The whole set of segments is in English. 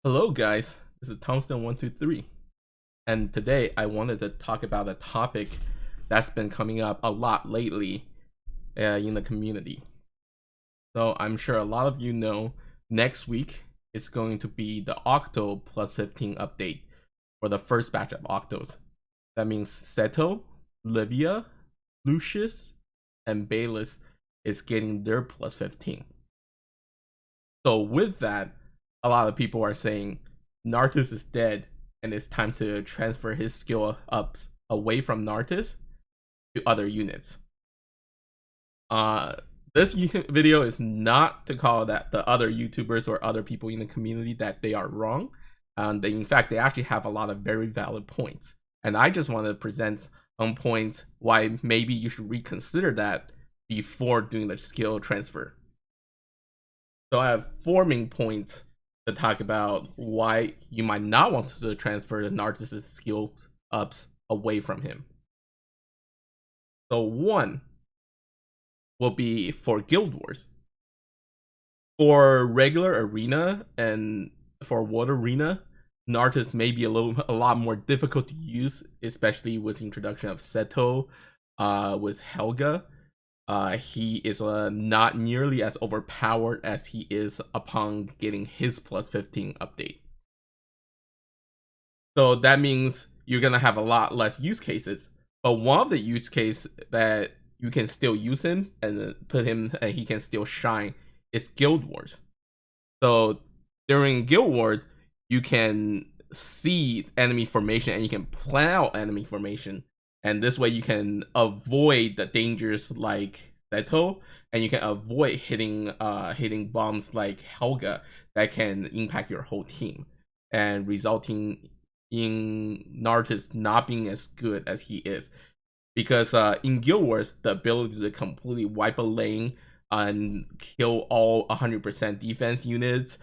Hello guys, this is Thompson123, and today I wanted to talk about a topic that's been coming up a lot lately in the community. So I'm sure a lot of you know next week is going to be the Octo plus 15 update for the first batch of Octos. That means Seto, Livia, Lucius, and Bayless is getting their plus 15. So with that, a lot of people are saying Nartis is dead and it's time to transfer his skill ups away from Nartis to other units. This video is not to call that the other YouTubers or other people in the community that they are wrong. In fact, they actually have a lot of very valid points. And I just want to present some points why maybe you should reconsider that before doing the skill transfer. So I have 4 main points to talk about why you might not want to transfer the Nartis' skill ups away from him. So 1 will be for Guild Wars. For regular arena and for World Arena, Nartis may be a lot more difficult to use, especially with the introduction of Seto, with Helga. He is not nearly as overpowered as he is upon getting his plus 15 update. So that means you're gonna have a lot less use cases. But one of the use case that you can still use him and put him and he can still shine is Guild Wars. So during Guild Wars, you can see enemy formation and you can plan out enemy formation. And this way you can avoid the dangers like Seto, and you can avoid hitting bombs like Helga that can impact your whole team and resulting in Nartis not being as good as he is. Because in Guild Wars, the ability to completely wipe a lane and kill all 100% defense units,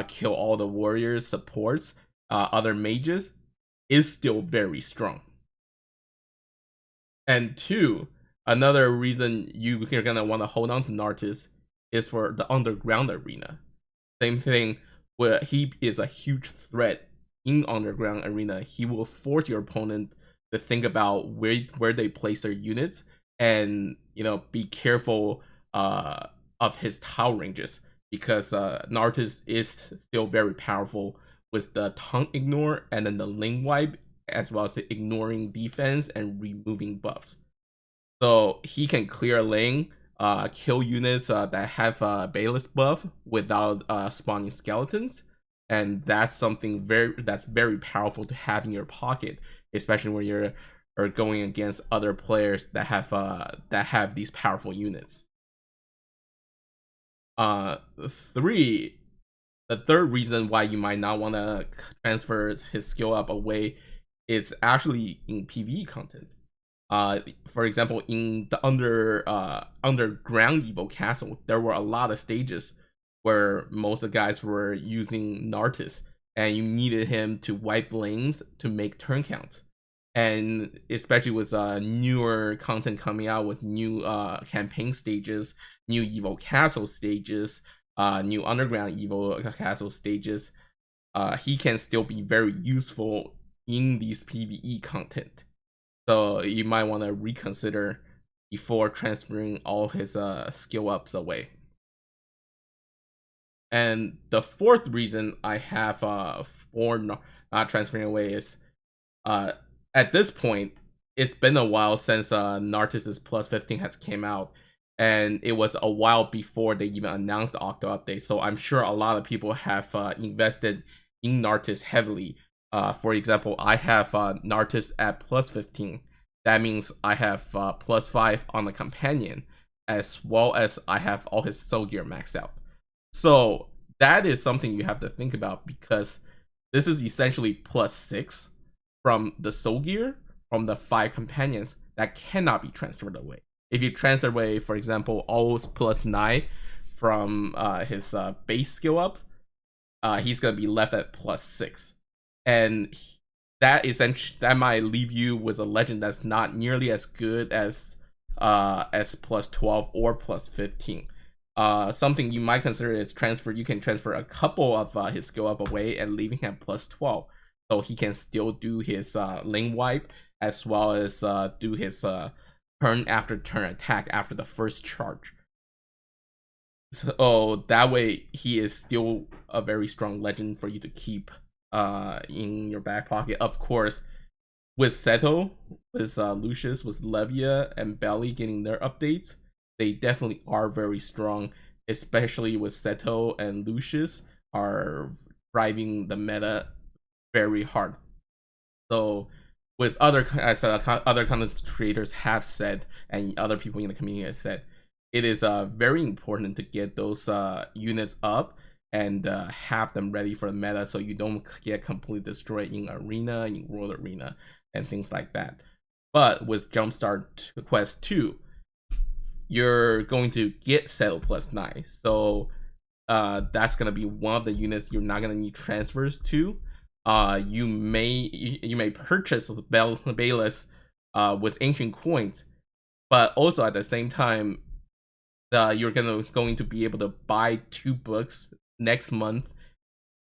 kill all the warriors, supports, other mages, is still very strong. And 2, another reason you're gonna want to hold on to Nartis is for the underground arena. Same thing, where he is a huge threat in underground arena. He will force your opponent to think about where they place their units and be careful of his tower ranges, because Nartis is still very powerful with the taunt ignore and then the lane wipe, as well as the ignoring defense and removing buffs. So he can clear a lane, kill units that have a Bayless buff without spawning skeletons, and that's something that's very powerful to have in your pocket, especially when you're going against other players that have these powerful units. 3, the third reason why you might not want to transfer his skill up away is actually in PvE content. For example, in the underground Evo Castle, there were a lot of stages where most of the guys were using Nartis, and you needed him to wipe lanes to make turn counts. And especially with newer content coming out with new campaign stages, new Evo Castle stages, new underground Evo Castle stages, he can still be very useful in these PvE content. So you might want to reconsider before transferring all his skill ups away. And the 4th reason I have for not transferring away is at this point, it's been a while since Nartis' plus 15 has came out, and it was a while before they even announced the Octo update. So I'm sure a lot of people have invested in Nartis heavily. For example, I have Nartis at plus 15. That means I have plus 5 on the companion, as well as I have all his soul gear maxed out. So that is something you have to think about, because this is essentially plus 6 from the soul gear from the 5 companions that cannot be transferred away. If you transfer away, for example, all plus 9 from his base skill ups, he's gonna be left at plus 6. And that might leave you with a legend that's not nearly as good as plus 12 or plus 15. Something you might consider is transfer. You can transfer a couple of his skill up away and leaving him plus 12, so he can still do his lane wipe as well as do his turn after turn attack after the first charge. So that way he is still a very strong legend for you to keep in your back pocket. Of course, with Seto, with Lucius, with Levia and Belly getting their updates, they definitely are very strong, especially with Seto and Lucius are driving the meta very hard. So with other, as other content creators have said, and other people in the community have said, it is very important to get those units up and have them ready for the meta, so you don't get completely destroyed in arena, in world arena, and things like that. But with Jumpstart Quest 2, you're going to get Settle plus 9, so that's gonna be one of the units you're not gonna need transfers to. You may purchase Bayless with ancient coins, but also at the same time, you're going to be able to buy 2 books next month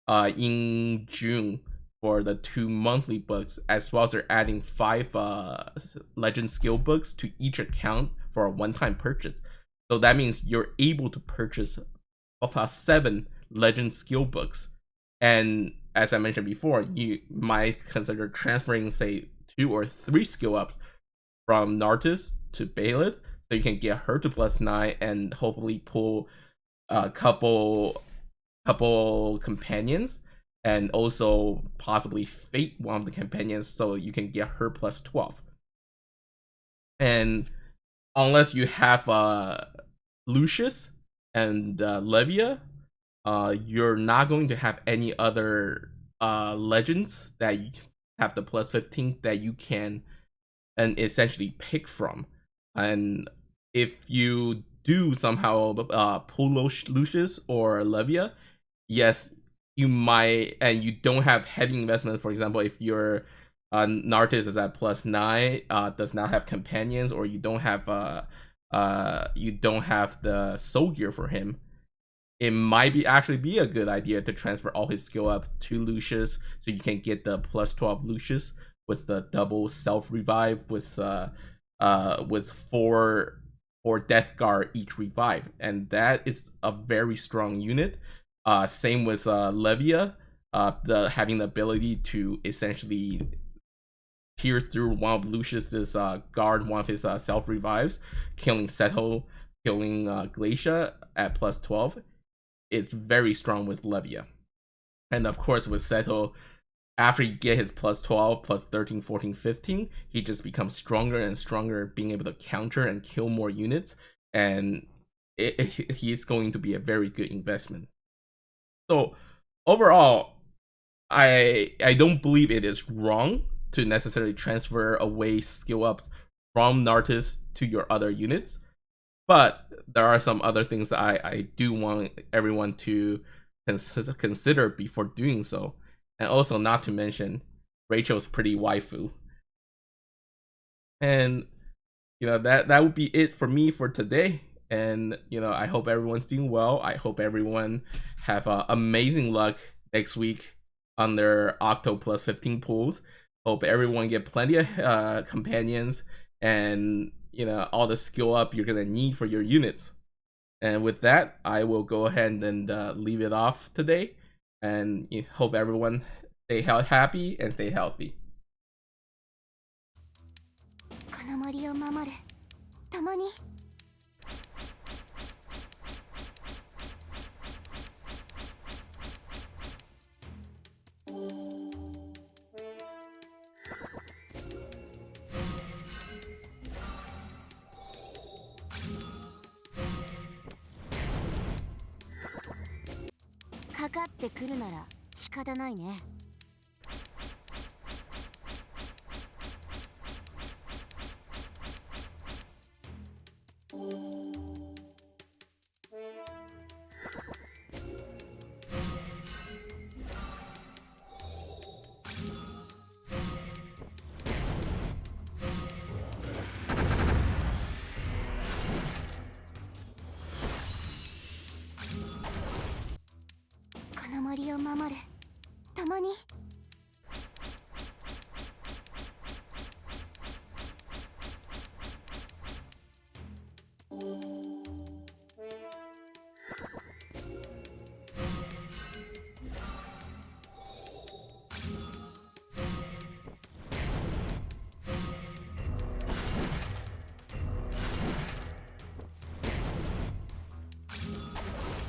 in June for the 2 monthly books, as well as they're adding 5 legend skill books to each account for a one-time purchase. So that means you're able to purchase 7 legend skill books, and as I mentioned before, you might consider transferring, say, 2 or 3 skill ups from Nartis to Bailiff, so you can get her to plus 9 and hopefully pull a couple companions, and also possibly fate one of the companions so you can get her plus 12. And unless you have Lucius and Levia, you're not going to have any other legends that you have the plus 15 that you can and essentially pick from. And if you do somehow pull Lucius or Levia, yes, you might, and you don't have heavy investment. For example, if your Nartis is at plus 9, does not have companions, or you don't have the soul gear for him, it might actually be a good idea to transfer all his skill up to Lucius, so you can get the plus 12 Lucius with the double self revive with 4 Death Guard each revive, and that is a very strong unit. Same with Levia, having the ability to essentially peer through one of Lucius's guard, one of his self revives, killing Seto, killing Glacia at plus 12. It's very strong with Levia. And of course with Seto, after you get his plus 12, plus 13, 14, 15, he just becomes stronger and stronger, being able to counter and kill more units, and he's going to be a very good investment. So overall, I don't believe it is wrong to necessarily transfer away skill ups from Nartis to your other units, but there are some other things that I do want everyone to consider before doing so. And also, not to mention, Rachel's pretty waifu. And that would be it for me for today. And I hope everyone's doing well. I hope everyone have amazing luck next week on their Octo plus 15 pools. Hope everyone get plenty of companions and all the skill up you're gonna need for your units. And with that, I will go ahead and leave it off today. And hope everyone stay happy and stay healthy. かかってくるなら仕方ないね。森を守る共に